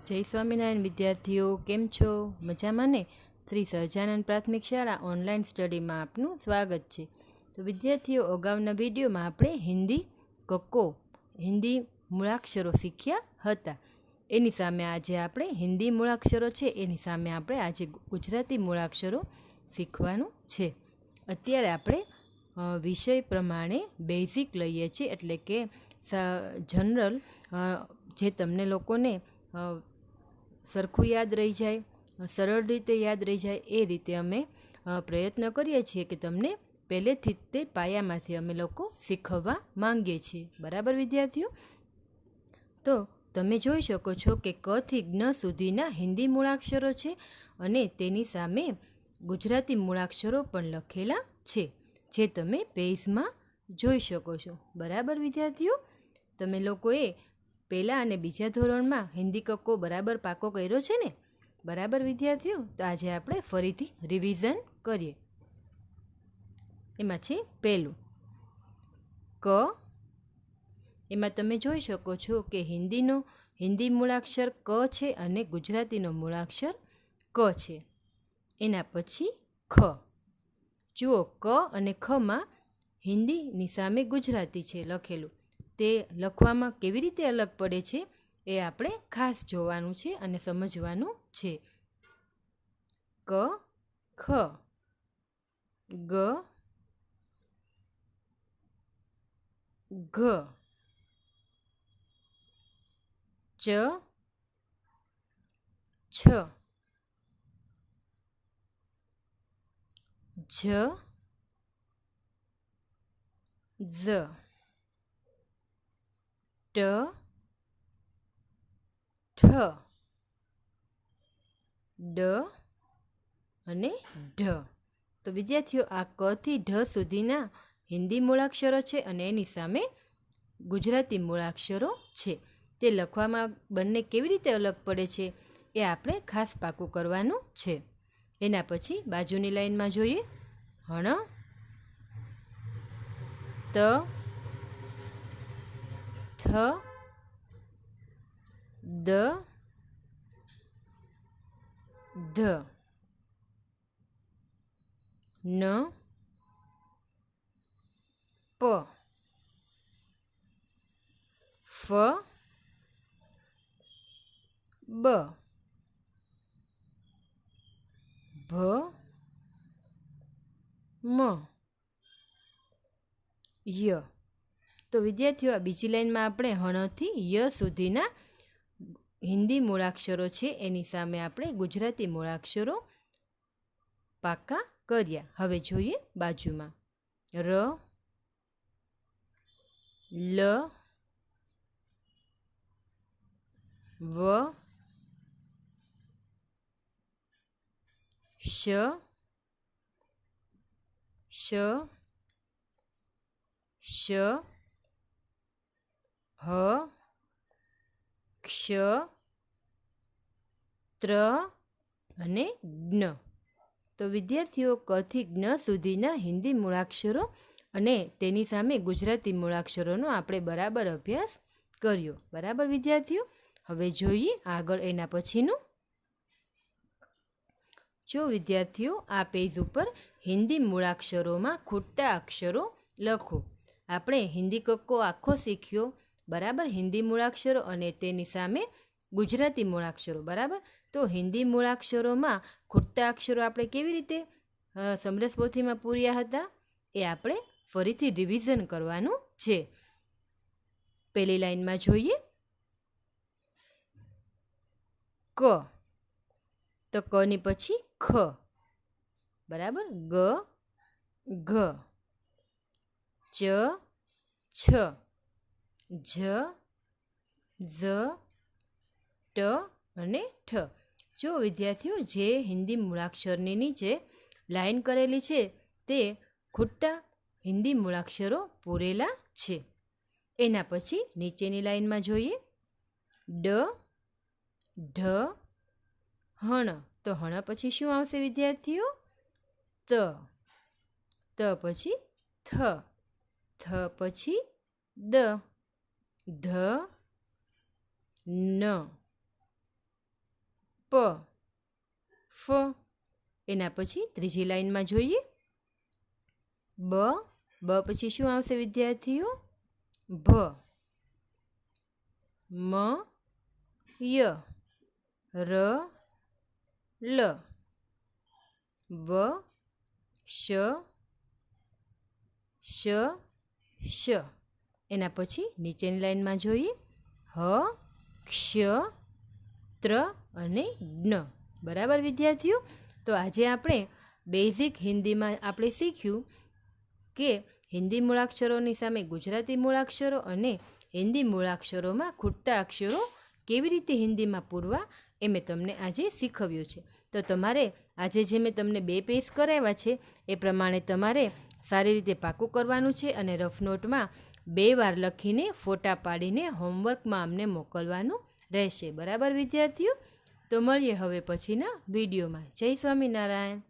જય સ્વામિનારાયણ વિદ્યાર્થીઓ, કેમ છો? મજામાં ને? શ્રી સહજાનંદ પ્રાથમિક શાળા ઓનલાઈન સ્ટડીમાં આપનું સ્વાગત છે. તો વિદ્યાર્થીઓ, અગાઉના વિડીયોમાં આપણે હિન્દી મૂળાક્ષરો શીખ્યા હતા. એની સામે આજે આપણે હિન્દી મૂળાક્ષરો છે એની સામે આપણે આજે ગુજરાતી મૂળાક્ષરો શીખવાનું છે. અત્યારે આપણે વિષય પ્રમાણે બેઝિક લઈએ છીએ, એટલે કે જનરલ, જે તમને લોકોને સરખું યાદ રહી જાય, સરળ રીતે યાદ રહી જાય, એ રીતે અમે પ્રયત્ન કરીએ છીએ કે તમને પહેલેથી જ તે પાયામાંથી અમે લોકો શીખવવા માંગીએ છીએ. બરાબર વિદ્યાર્થીઓ? તો તમે જોઈ શકો છો કે ક થી જ્ઞ સુધીના હિન્દી મૂળાક્ષરો છે અને તેની સામે ગુજરાતી મૂળાક્ષરો પણ લખેલા છે, જે તમે પેજમાં જોઈ શકો છો. બરાબર વિદ્યાર્થીઓ? તમે લોકોએ પહેલાં અને બીજા ધોરણમાં હિન્દી કક્કો બરાબર પાકો કર્યો છે ને? બરાબર વિદ્યાર્થીઓ? તો આજે આપણે ફરીથી રિવિઝન કરીએ. એમાં છે પહેલું ક. એમાં તમે જોઈ શકો છો કે હિન્દી મૂળાક્ષર ક છે અને ગુજરાતીનો મૂળાક્ષર ક છે. એના પછી ખ. જુઓ, ક અને ખમાં હિન્દીની સામે ગુજરાતી છે લખેલું. તે લખવામાં કેવી રીતે અલગ પડે છે એ આપણે ખાસ જોવાનું છે અને સમજવાનું છે. ક, ખ, ગ, ઘ, ચ, છ, જ, ઝ, ટ, ઠ, ડ અને ઢ. તો વિદ્યાર્થીઓ, આ ક થી ઢ સુધીના હિન્દી મૂળાક્ષરો છે અને એની સામે ગુજરાતી મૂળાક્ષરો છે. તે લખવામાં બંને કેવી રીતે અલગ પડે છે એ આપણે ખાસ પાકું કરવાનું છે. એના પછી બાજુની લાઈનમાં જોઈએ. હણ, ત, થ, દ, ધ, ન, પ, ફ, બ, ભ, મ, ય. તો વિદ્યાર્થીઓ, આ બીજી લાઈનમાં આપણે હણથી ય સુધીના હિન્દી મૂળાક્ષરો છે એની સામે આપણે ગુજરાતી મૂળાક્ષરો પાકા કર્યા. હવે જોઈએ બાજુમાં. ર, લ, વ, શ, શ, શ, હ, ક્ષ, ત્ર અને જ્ઞ. તો વિદ્યાર્થીઓ, ક થી જ્ઞ સુધીના હિન્દી મૂળાક્ષરો અને તેની સામે ગુજરાતી મૂળાક્ષરોનો આપણે બરાબર અભ્યાસ કર્યો. બરાબર વિદ્યાર્થીઓ? હવે જોઈએ આગળ એના પછીનું. જો વિદ્યાર્થીઓ, આ પેજ ઉપર હિન્દી મૂળાક્ષરોમાં ખૂટતા અક્ષરો લખો. આપણે હિન્દી કક્કો આખો શીખ્યો. બરાબર? હિન્દી મૂળાક્ષરો અને તેની સામે ગુજરાતી મૂળાક્ષરો. બરાબર? તો હિન્દી મૂળાક્ષરોમાં ખૂટતા અક્ષરો આપણે કેવી રીતે સમરસ પોથીમાં પૂર્યા હતા એ આપણે ફરીથી રિવિઝન કરવાનું છે. પહેલી લાઈનમાં જોઈએ ક. તો કની પછી ખ. બરાબર? ગ, ઘ, ચ, છ, જ, ઝ, ટ અને ઠ. જો વિદ્યાર્થીઓ, જે હિન્દી મૂળાક્ષરની નીચે લાઈન કરેલી છે તે ખૂટતા હિન્દી મૂળાક્ષરો પૂરેલા છે. એના પછી નીચેની લાઈનમાં જોઈએ. ડ, ઢ, હણ. તો હણ પછી શું આવશે વિદ્યાર્થીઓ? ત. ત પછી થ. થ પછી દ. ધ, ન. પ, ફ. એના પછી ત્રીજી લાઈનમાં જોઈએ બ. બ પછી શું આવશે વિદ્યાર્થીઓ? ભ, મ, ય, ર, લ, વ, શ, શ, શ. એના પછી નીચેની લાઈનમાં જોઈએ હ, ક્ષ, ત્ર અને જ્ઞ. બરાબર વિદ્યાર્થીઓ? તો આજે આપણે બેઝિક હિન્દીમાં આપણે શીખ્યું કે હિન્દી મૂળાક્ષરોની સામે ગુજરાતી મૂળાક્ષરો અને હિન્દી મૂળાક્ષરોમાં ખૂટતા અક્ષરો કેવી રીતે હિન્દીમાં પૂરવા એ મેં તમને આજે શીખવ્યું છે. તો તમારે આજે જે મેં તમને 2 પેજ કરાવ્યા છે એ પ્રમાણે તમારે સારી રીતે પાકું કરવાનું છે અને રફ નોટમાં 2 વાર લખીને ફોટા પાડીને હોમવર્કમાં અમને મોકલવાનું રહેશે. બરાબર વિદ્યાર્થીઓ? તો મળીએ હવે પછીના વિડીયોમાં. જય સ્વામિનારાયણ.